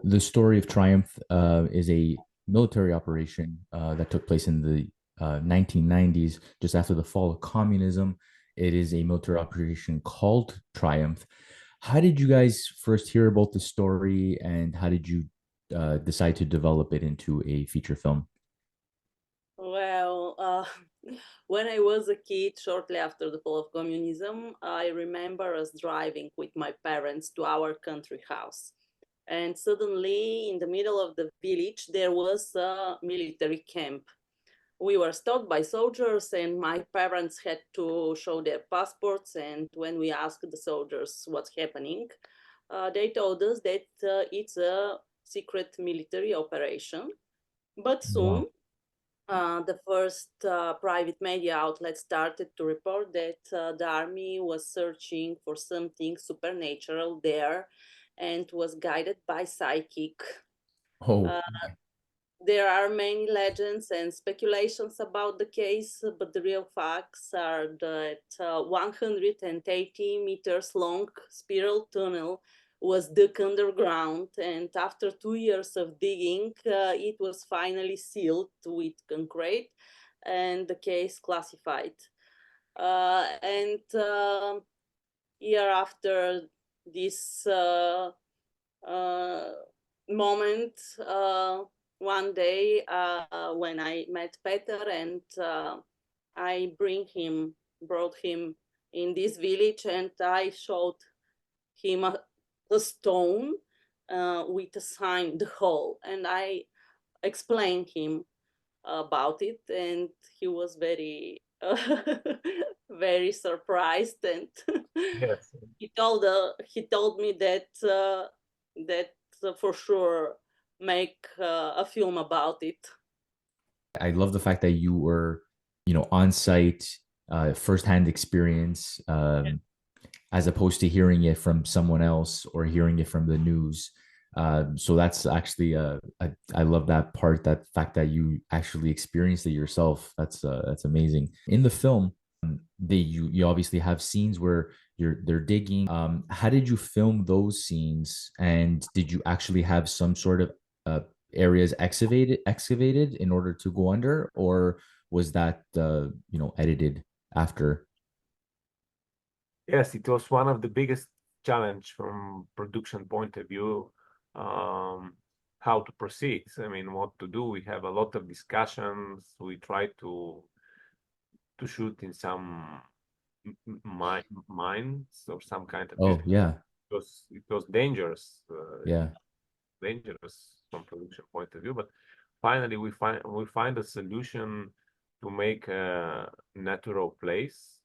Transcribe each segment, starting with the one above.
the story of Triumph is a military operation that took place in the 1990s, just after the fall of communism. It is a military operation called Triumph. How did you guys first hear about the story, and how did you decide to develop it into a feature film? Well, when I was a kid, shortly after the fall of communism, I remember us driving with my parents to our country house. And suddenly, in the middle of the village, there was a military camp. We were stopped by soldiers, and my parents had to show their passports. And when we asked the soldiers what's happening, they told us that it's a secret military operation. But soon, Wow. the first private media outlet started to report that the army was searching for something supernatural there and was guided by psychic. Oh, Uh, there are many legends and speculations about the case, but the real facts are that 180 meters long spiral tunnel was dug underground, and after 2 years of digging, it was finally sealed with concrete and the case classified. And year after this uh, moment, one day when I met Peter and I brought him in this village, and I showed him a stone with a sign, the hole, and I explained him about it, and he was very very surprised, and Yes. he told me that for sure make a film about it. I love the fact that you were, on site, firsthand experience, as opposed to hearing it from someone else or hearing it from the news. So that's actually, I love that part, that fact that you actually experienced it yourself. That's amazing. In the film, you obviously have scenes where they're digging. How did you film those scenes, and did you actually have some sort of areas excavated in order to go under, or was that edited after? Yes, it was one of the biggest challenge from production point of view, how to proceed. I mean, what to do. We have a lot of discussions. We try to shoot in some mines or some kind of Oh, yeah. it was dangerous, Yeah. dangerous from production point of view. But finally, we find a solution to make a natural place.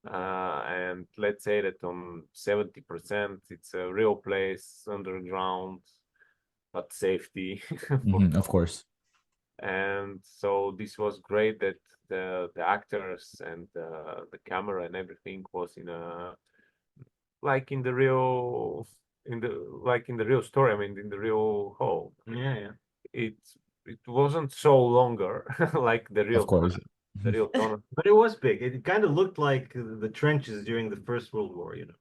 And let's say that on 70%, it's a real place underground, but safety. for, Of course. and so this was great that the actors and the camera and everything was in a like in the real in the real story. I mean, in the real hole. Yeah, yeah. It it wasn't so longer like Of course. the real tunnel. But it was big. It kind of looked like the trenches during the First World War, you know.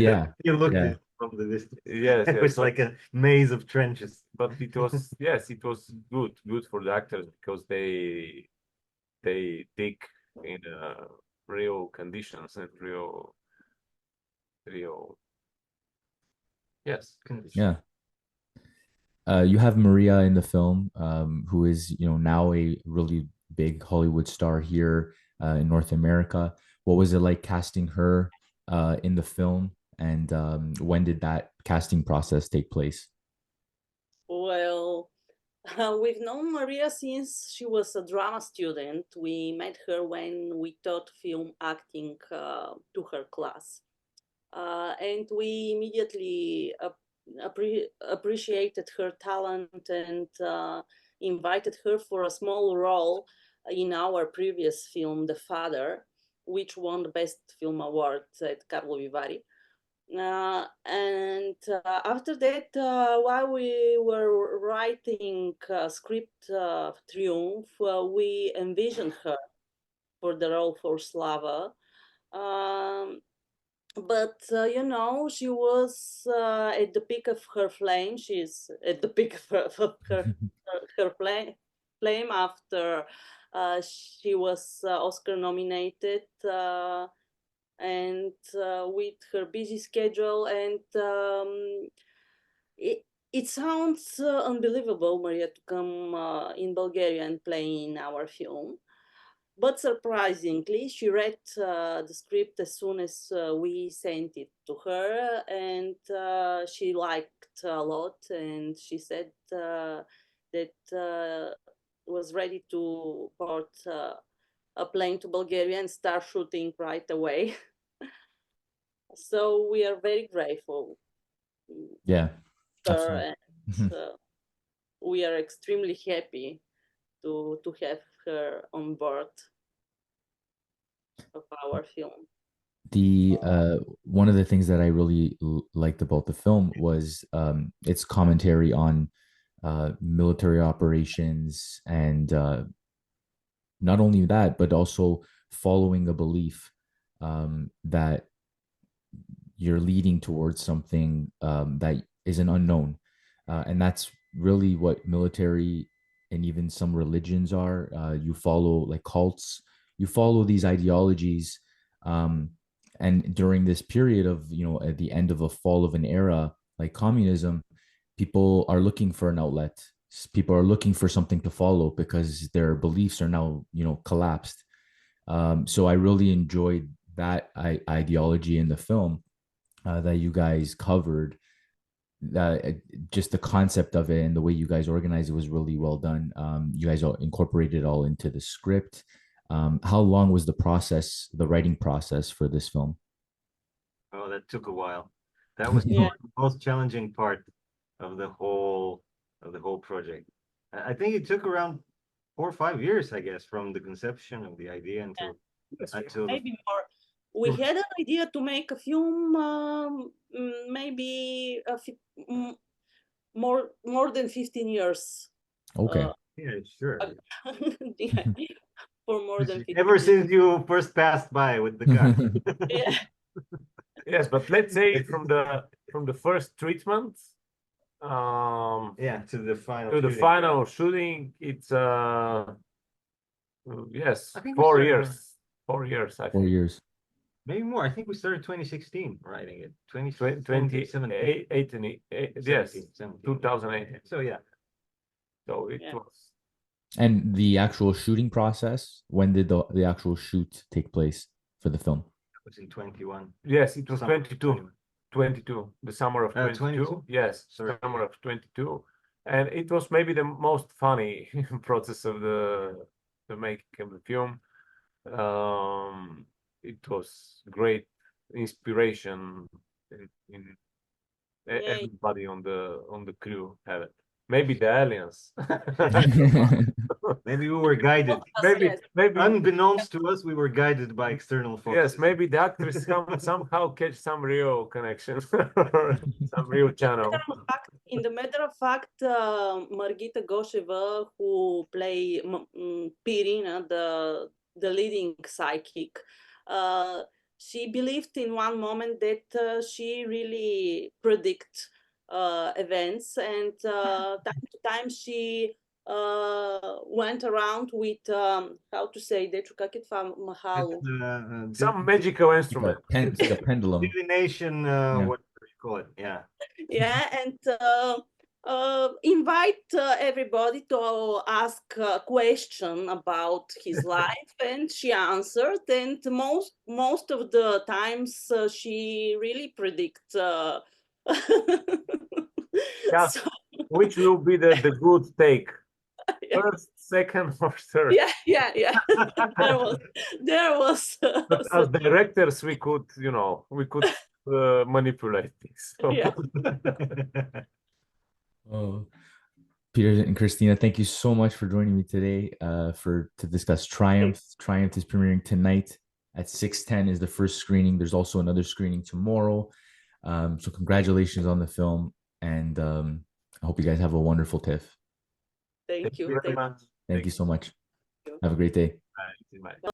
Yeah. You looked at Yeah. it from the distance. Yes, It yes, was like a maze of trenches. but it was yes, it was good for the actors because they dig in real conditions and real yes conditions. Yeah. You have Maria in the film, who is, now a really big Hollywood star here in North America. What was it like casting her in the film, and when did that casting process take place? Well, we've known Maria since she was a drama student. We met her when we taught film acting to her class. And we immediately appreciated her talent and invited her for a small role in our previous film, The Father, which won the Best Film Award at Carlo Vivari. And after that, while we were writing script Triumph, we envisioned her for the role for Slava. Um, but you know, she was at the peak of her flame. She's at the peak of her flame after she was Oscar nominated, and with her busy schedule, and it sounds unbelievable, Maria, to come in Bulgaria and play in our film. But surprisingly, she read the script as soon as we sent it to her, and she liked a lot, and she said that was ready to board a plane to Bulgaria and start shooting right away. So we are very grateful Yeah, to her, absolutely. and we are extremely happy to have her on board of our film. The one of the things that I really liked about the film was its commentary on military operations, and not only that, but also following a belief that you're leading towards something that is an unknown, and that's really what military and even some religions are. You follow like cults, you follow these ideologies, um, and during this period of, you know, at the end of a fall of an era like communism, people are looking for an outlet. People are looking for something to follow because their beliefs are now, you know, collapsed. So I really enjoyed that ideology in the film that you guys covered. That just the concept of it and the way you guys organized it was really well done. You guys all incorporated it all into the script. How long was the process, the writing process for this film? Oh, that took a while. That was Yeah. the most challenging part of the whole project. I think it took around 4 or 5 years, I guess, from the conception of the idea until Maybe more. We had an idea to make a film, maybe more than 15 years. Okay. yeah, sure. Yeah, for more than 15 Ever years. since you first passed by with the car. Yeah. Yes, but let's say from the first treatment Yeah, to the final to the shooting. final shooting, it's yes, I think we 4 started years. 4 years, I 4 think. years. Maybe more. I think we started 2016 writing it. 2017. Yes, 17. 2008. So yeah. So it Yeah. was. And the actual shooting process, when did the actual shoot take place for the film? It was in 21. Yes, it was Summer of 22. 22, the summer of 22. 22? Yes, Sorry. summer of 22. And it was maybe the most funny process of the making of the film. It was great inspiration in Yeah. everybody on the crew had it. Maybe the aliens. Maybe we were guided. maybe Unbeknownst to us, we were guided by external forces. yes, maybe the actors somehow catch some real connection, some real channel. In the matter of fact, Margita Gosheva, who play Pirina, the leading psychic, she believed in one moment that she really predict events, and time to time she went around with how to say deču kak je това mahalo. Some magical instrument. Like a pendulum. Divination, Yeah. what do you call it? Yeah. Yeah, and invite everybody to ask a question about his life, and she answered. And most of the times, she really predicts. Yeah. So, Which will be the good take? yeah. First, second, or third? Yeah. There was. But as directors, we could, manipulate this. So. Yeah. Oh, Peter and Kristina, thank you so much for joining me today to discuss Triumph. Triumph is premiering tonight at 6:10 is the first screening. There's also another screening tomorrow. So congratulations on the film, and I hope you guys have a wonderful TIFF. Thank you. very much. Thank you so much. Have a great day. Bye.